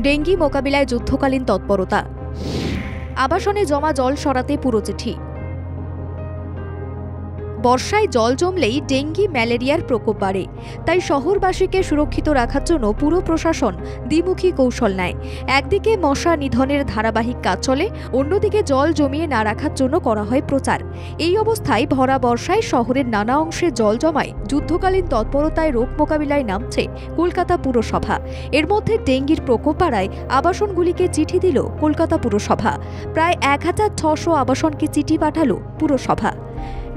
Dengue মোকাবিলায় যুদ্ধকালীন তৎপরতা। আবাসনে জমা জল সরাতে পুরো চিঠি। বর্ষায় জল জমলেই ডেঙ্গি ম্যালেরিয়ার প্রকোপ বাড়ে, তাই শহরবাসীকে সুরক্ষিত রাখার জন্য পুরো প্রশাসন দ্বিমুখী কৌশল নেয়। একদিকে মশা নিধনের ধারাবাহিক কাজ চলে, অন্যদিকে জল জমিয়ে না রাখার জন্য করা হয় প্রচার। এই অবস্থায় ভরা বর্ষায় শহরের নানা অংশে জল জমায় যুদ্ধকালীন তৎপরতায় রোগ মোকাবিলায় নামছে কলকাতা পুরসভা। এর মধ্যে ডেঙ্গির প্রকোপ বাড়ায় আবাসনগুলিকে চিঠি দিল কলকাতা পুরসভা। প্রায় ১,৬০০ আবাসনকে চিঠি পাঠালো পুরসভা।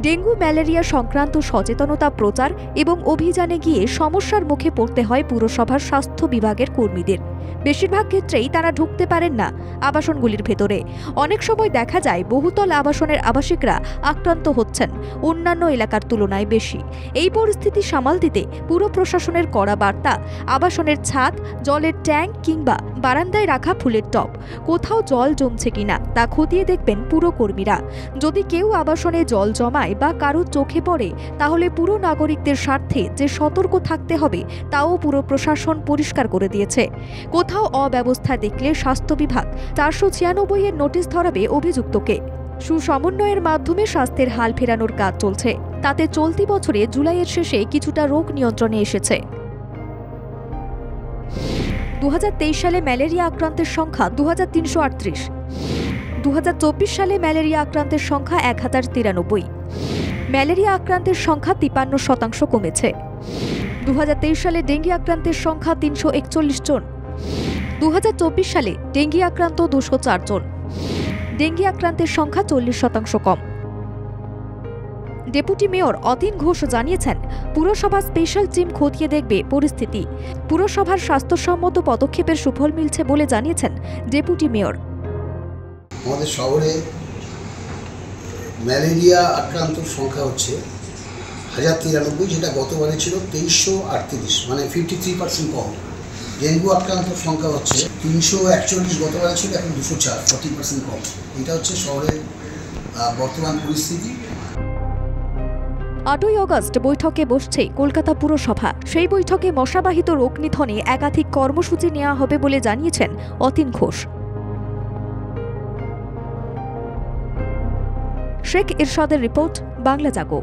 ডেঙ্গু ম্যালেরিয়া সংক্রান্ত সচেতনতা প্রচার এবং অভিযানে গিয়ে সমস্যার মুখে পড়তে হয় পুরসভার স্বাস্থ্য বিভাগের কর্মীদের। বেশিরভাগ ক্ষেত্রেই তারা ঢুকতে পারেন না আবাসনগুলির ভেতরে। অনেক সময় দেখা যায় বহুতল আবাসনের আবাসিকরা আক্রান্ত হচ্ছেন অন্যান্য এলাকার তুলনায় বেশি। এই পরিস্থিতি সামাল দিতে পুর প্রশাসনের কড়া বার্তা, আবাসনের ছাদ, জলের ট্যাঙ্ক কিংবা বারান্দায় রাখা ফুলের টব কোথাও জল জমছে কিনা তা খতিয়ে দেখবেন পুরকর্মীরা। যদি কেউ আবাসনে জল জমায় বা কারো চোখে পড়ে, তাহলে পুরো নাগরিকদের স্বার্থে যে সতর্ক থাকতে হবে তাও পুর প্রশাসন পরিষ্কার করে দিয়েছে। কোথাও অব্যবস্থা দেখলে স্বাস্থ্য বিভাগ ৪৯৬ এর নোটিশ ধরাবে অভিযুক্তকে। সুসমন্বয়ের মাধ্যমে স্বাস্থ্যের হাল ফেরানোর কাজ চলছে। তাতে চলতি বছরে জুলাইয়ের শেষে কিছুটা রোগ নিয়ন্ত্রণে এসেছে। ২০২৩ সালে ম্যালেরিয়া আক্রান্তের সংখ্যা ২৩৩৮। ২০২৪ সালে ম্যালেরিয়া আক্রান্তের সংখ্যা ১,০৯৩। ম্যালেরিয়া আক্রান্তের সংখ্যা ৫৩% কমেছে। ২০২৩ সালে ডেঙ্গি আক্রান্তের সংখ্যা ৩৪১ জন। ২০২৪ সালে ডেঙ্গি আক্রান্ত ২০৪ জন। ডেঙ্গি আক্রান্তের সংখ্যা ৪০% কম। ডেপুটি মেয়র অতীন ঘোষ জানিয়েছেন, পুরসভা স্পেশাল টিম খতিয়ে দেখবে পরিস্থিতি। পুরসভার স্বাস্থ্যসম্মত পদক্ষেপের সুফল মিলছে বলে জানিয়েছেন ডেপুটি মেয়র। আমাদের শহরে ম্যালেরিয়া আক্রান্তর সংখ্যা হচ্ছে ১,০৯৩, যেটা গতবারে ছিল ২৩৩৮, মানে 53% কম। ডেঙ্গু আক্রান্তর সংখ্যা হচ্ছে ৩৪১, গতবারে ছিল, এখন ২০৪, 40% কম। এটা হচ্ছে শহরের বর্তমান পরিস্থিতি। ৮ই আগস্ট বৈঠকে বসছে কলকাতা পুরসভা। সেই বৈঠকে মশাবাহিত রোগ নিধনে একাধিক কর্মসূচি নেওয়া হবে বলে জানিয়েছেন অতীন ঘোষ। শেখ ইরশাদের রিপোর্ট, বাংলা জাগো।